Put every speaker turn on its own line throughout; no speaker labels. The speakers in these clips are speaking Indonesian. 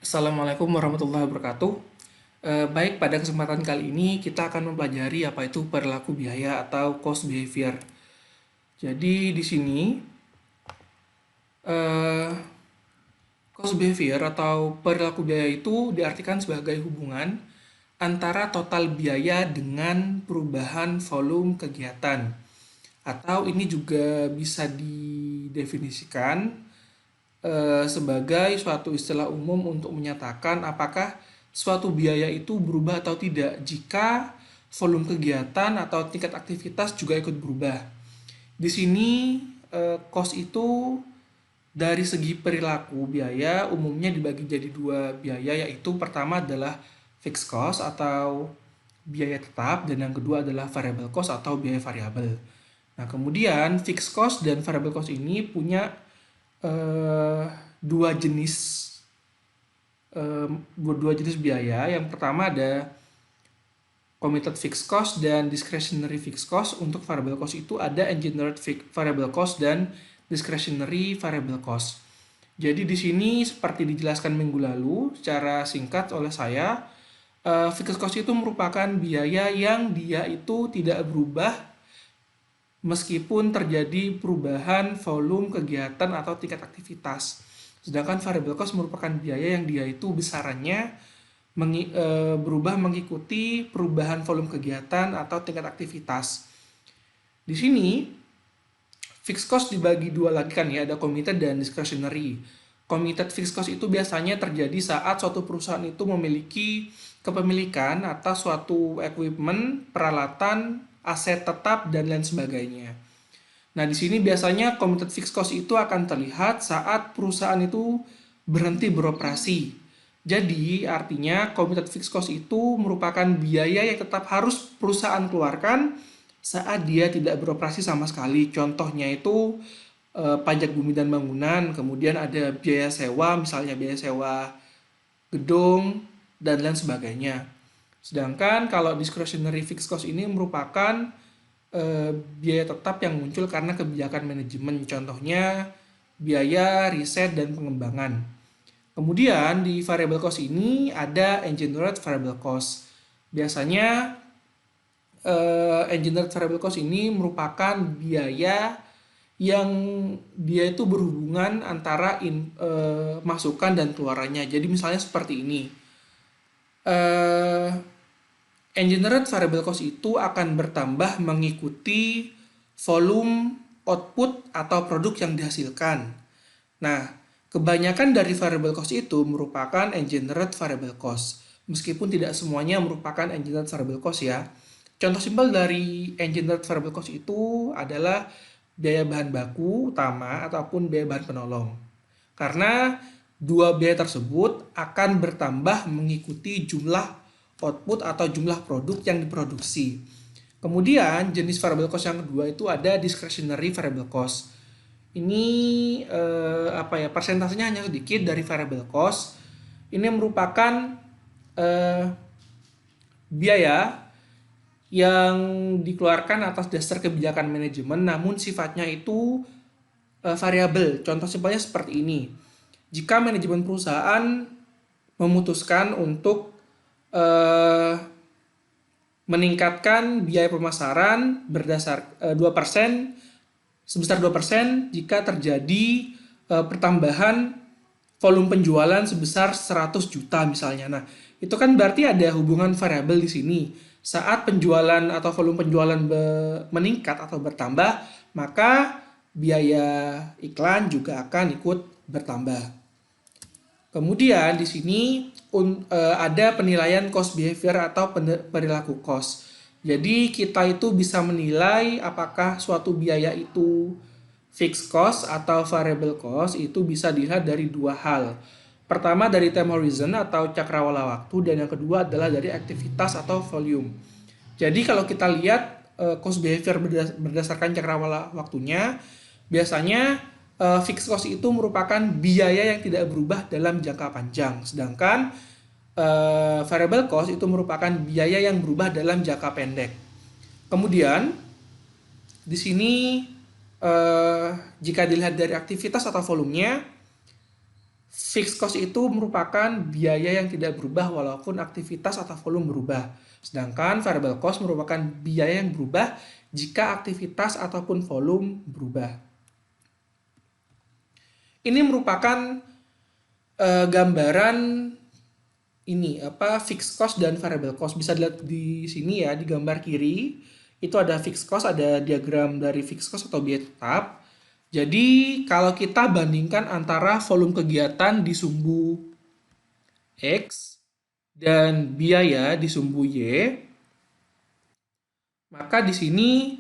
Assalamualaikum warahmatullahi wabarakatuh. Baik, pada kesempatan kali ini kita akan mempelajari apa itu perilaku biaya atau cost behavior. Jadi di sini eh, cost behavior atau perilaku biaya itu diartikan sebagai hubungan antara total biaya dengan perubahan volume kegiatan. Atau ini juga bisa didefinisikan sebagai suatu istilah umum untuk menyatakan apakah suatu biaya itu berubah atau tidak jika volume kegiatan atau tingkat aktivitas juga ikut berubah. Di sini cost itu dari segi perilaku biaya umumnya dibagi jadi dua biaya, yaitu pertama adalah fixed cost atau biaya tetap, dan yang kedua adalah variable cost atau biaya variabel. Nah, kemudian fixed cost dan variable cost ini punya eh, dua jenis dua jenis biaya. Yang pertama ada committed fixed cost dan discretionary fixed cost. Untuk variable cost itu ada engineered variable cost dan discretionary variable cost. Jadi di sini seperti dijelaskan minggu lalu secara singkat oleh saya, fixed cost itu merupakan biaya yang dia itu tidak berubah meskipun terjadi perubahan volume kegiatan atau tingkat aktivitas. Sedangkan variable cost merupakan biaya yang dia itu besarannya berubah mengikuti perubahan volume kegiatan atau tingkat aktivitas. Di sini fixed cost dibagi dua lagi kan ya, ada committed dan discretionary. Committed fixed cost itu biasanya terjadi saat suatu perusahaan itu memiliki kepemilikan atas suatu equipment, peralatan, aset tetap, dan lain sebagainya. Nah, di sini biasanya committed fixed cost itu akan terlihat saat perusahaan itu berhenti beroperasi. Jadi, artinya committed fixed cost itu merupakan biaya yang tetap harus perusahaan keluarkan saat dia tidak beroperasi sama sekali. Contohnya itu pajak bumi dan bangunan, kemudian ada biaya sewa, misalnya biaya sewa gedung, dan lain sebagainya. Sedangkan kalau discretionary fixed cost ini merupakan biaya tetap yang muncul karena kebijakan manajemen, contohnya biaya riset dan pengembangan. Kemudian di variable cost ini ada engineered variable cost. Biasanya engineered variable cost ini merupakan biaya yang dia itu berhubungan antara masukan dan keluarannya. Jadi misalnya seperti ini. Eh, Engineered variable cost itu akan bertambah mengikuti volume output atau produk yang dihasilkan. Nah, kebanyakan dari variable cost itu merupakan engineered variable cost. Meskipun tidak semuanya merupakan engineered variable cost ya. Contoh simpel dari engineered variable cost itu adalah biaya bahan baku utama ataupun biaya bahan penolong. Karena dua biaya tersebut akan bertambah mengikuti jumlah output atau jumlah produk yang diproduksi. Kemudian jenis variable cost yang kedua itu ada discretionary variable cost. Ini persentasenya hanya sedikit dari variable cost. Ini merupakan eh, biaya yang dikeluarkan atas dasar kebijakan manajemen, namun sifatnya itu variabel. Contoh simpelnya seperti ini. Jika manajemen perusahaan memutuskan untuk eh, meningkatkan biaya pemasaran berdasar 2%, sebesar 2% jika terjadi pertambahan volume penjualan sebesar 100 juta misalnya. Nah, itu kan berarti ada hubungan variabel di sini. Saat penjualan atau volume penjualan meningkat atau bertambah, maka biaya iklan juga akan ikut bertambah. Kemudian di sini ada penilaian cost behavior atau perilaku cost. Jadi kita itu bisa menilai apakah suatu biaya itu fixed cost atau variable cost, itu bisa dilihat dari dua hal. Pertama dari time horizon atau cakrawala waktu, dan yang kedua adalah dari aktivitas atau volume. Jadi kalau kita lihat cost behavior berdasarkan cakrawala waktunya, biasanya fixed cost itu merupakan biaya yang tidak berubah dalam jangka panjang. Sedangkan variable cost itu merupakan biaya yang berubah dalam jangka pendek. Kemudian di sini jika dilihat dari aktivitas atau volumenya, Fixed cost itu merupakan biaya yang tidak berubah walaupun aktivitas atau volume berubah. Sedangkan variable cost merupakan biaya yang berubah jika aktivitas ataupun volume berubah. Ini merupakan gambaran ini fixed cost dan variable cost. Bisa dilihat di sini ya, di gambar kiri itu ada fixed cost, ada diagram dari fixed cost atau biaya tetap. Jadi kalau kita bandingkan antara volume kegiatan di sumbu X dan biaya di sumbu Y, maka di sini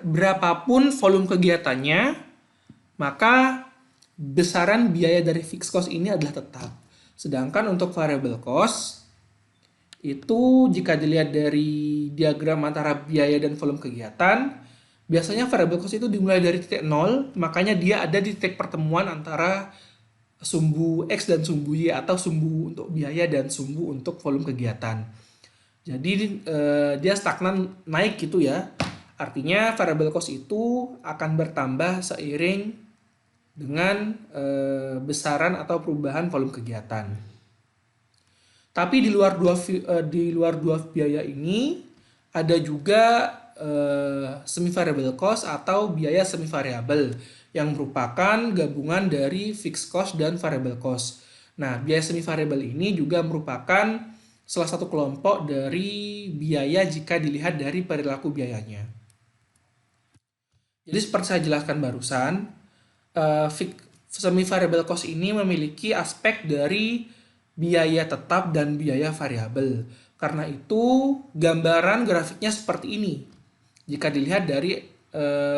berapapun volume kegiatannya, maka besaran biaya dari fixed cost ini adalah tetap. Sedangkan untuk variable cost, itu jika dilihat dari diagram antara biaya dan volume kegiatan, biasanya variable cost itu dimulai dari titik 0, makanya dia ada di titik pertemuan antara sumbu X dan sumbu Y, atau sumbu untuk biaya dan sumbu untuk volume kegiatan. Jadi dia stagnan naik gitu ya. Artinya variable cost itu akan bertambah seiring dengan besaran atau perubahan volume kegiatan. Tapi di luar dua biaya ini ada juga semi variable cost atau biaya semi variabel yang merupakan gabungan dari fixed cost dan variable cost. Nah, biaya semi variabel ini juga merupakan salah satu kelompok dari biaya jika dilihat dari perilaku biayanya. Jadi seperti saya jelaskan barusan, semi variable cost ini memiliki aspek dari biaya tetap dan biaya variabel. Karena itu gambaran grafiknya seperti ini. Jika dilihat dari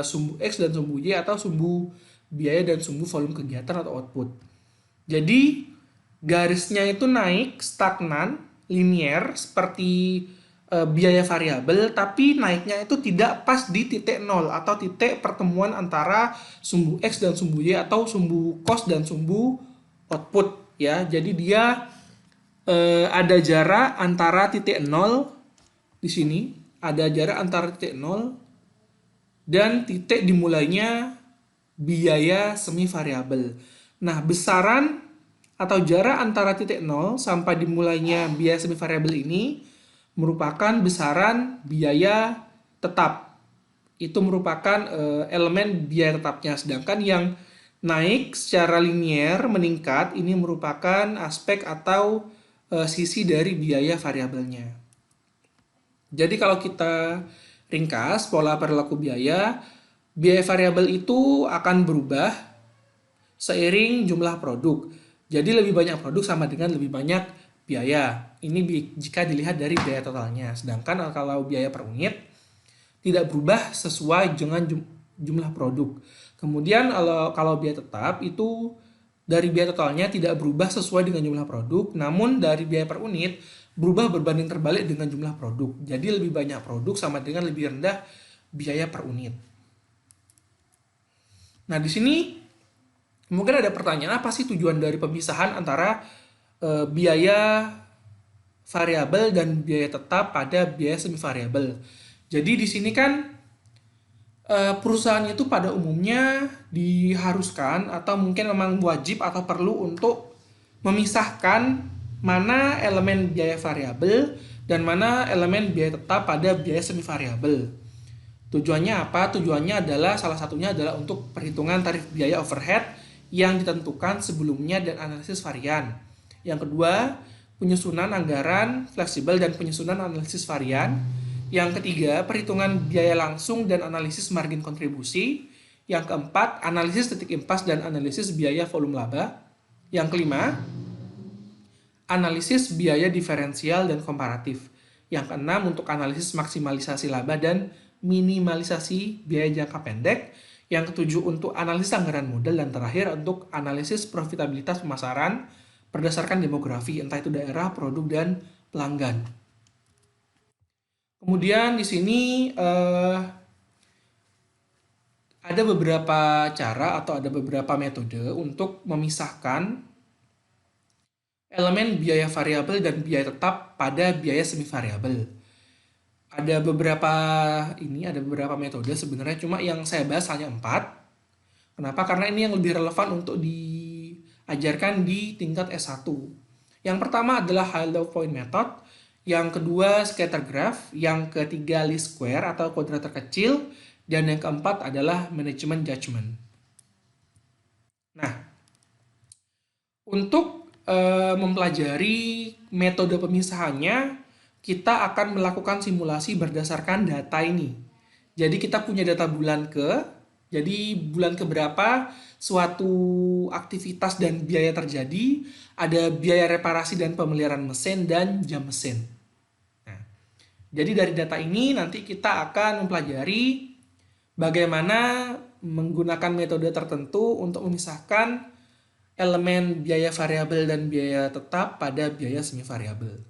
sumbu X dan sumbu Y atau sumbu biaya dan sumbu volume kegiatan atau output. Jadi garisnya itu naik stagnan, linier seperti biaya variabel, tapi naiknya itu tidak pas di titik 0 atau titik pertemuan antara sumbu X dan sumbu Y atau sumbu cost dan sumbu output ya. Jadi dia ada jarak antara titik 0 di sini, ada jarak antara titik 0 dan titik dimulainya biaya semi variabel. Nah, besaran atau jarak antara titik 0 sampai dimulainya biaya semi variabel ini merupakan besaran biaya tetap. Itu merupakan elemen biaya tetapnya. Sedangkan yang naik secara linier meningkat ini merupakan aspek atau sisi dari biaya variabelnya. Jadi kalau kita ringkas pola perilaku biaya variabel itu akan berubah seiring jumlah produk. Jadi lebih banyak produk sama dengan lebih banyak biaya. Ini jika dilihat dari biaya totalnya. Sedangkan kalau biaya per unit tidak berubah sesuai dengan jumlah produk. Kemudian kalau biaya tetap itu dari biaya totalnya tidak berubah sesuai dengan jumlah produk, namun dari biaya per unit berubah berbanding terbalik dengan jumlah produk. Jadi lebih banyak produk sama dengan lebih rendah biaya per unit. Nah, di sini mungkin ada pertanyaan, apa sih tujuan dari pemisahan antara biaya variabel dan biaya tetap pada biaya semi variabel? Jadi di sini kan perusahaan itu pada umumnya diharuskan atau mungkin memang wajib atau perlu untuk memisahkan mana elemen biaya variabel dan mana elemen biaya tetap pada biaya semi variabel. Tujuannya apa? Tujuannya adalah salah satunya adalah untuk perhitungan tarif biaya overhead yang ditentukan sebelumnya dan analisis varian. Yang kedua, penyusunan anggaran fleksibel dan penyusunan analisis varian. Yang ketiga, perhitungan biaya langsung dan analisis margin kontribusi. Yang keempat, analisis titik impas dan analisis biaya volume laba. Yang kelima, analisis biaya diferensial dan komparatif. Yang keenam, untuk analisis maksimalisasi laba dan minimalisasi biaya jangka pendek. Yang ketujuh, untuk analisis anggaran modal. Dan terakhir, untuk analisis profitabilitas pemasaran berdasarkan demografi, entah itu daerah, produk, dan pelanggan. Kemudian di sini ada beberapa cara atau ada beberapa metode untuk memisahkan elemen biaya variabel dan biaya tetap pada biaya semi variabel. Ada beberapa metode sebenarnya, cuma yang saya bahas hanya 4. Kenapa? Karena ini yang lebih relevan untuk diajarkan di tingkat S1. Yang pertama adalah hollow point method, yang kedua scatter graph, yang ketiga least square atau kuadrat terkecil, dan yang keempat adalah management judgment. Nah, untuk mempelajari metode pemisahannya, kita akan melakukan simulasi berdasarkan data ini. Jadi kita punya data bulan jadi bulan keberapa suatu aktivitas dan biaya terjadi, ada biaya reparasi dan pemeliharaan mesin dan jam mesin. Nah, jadi dari data ini nanti kita akan mempelajari bagaimana menggunakan metode tertentu untuk memisahkan elemen biaya variabel dan biaya tetap pada biaya semi variabel.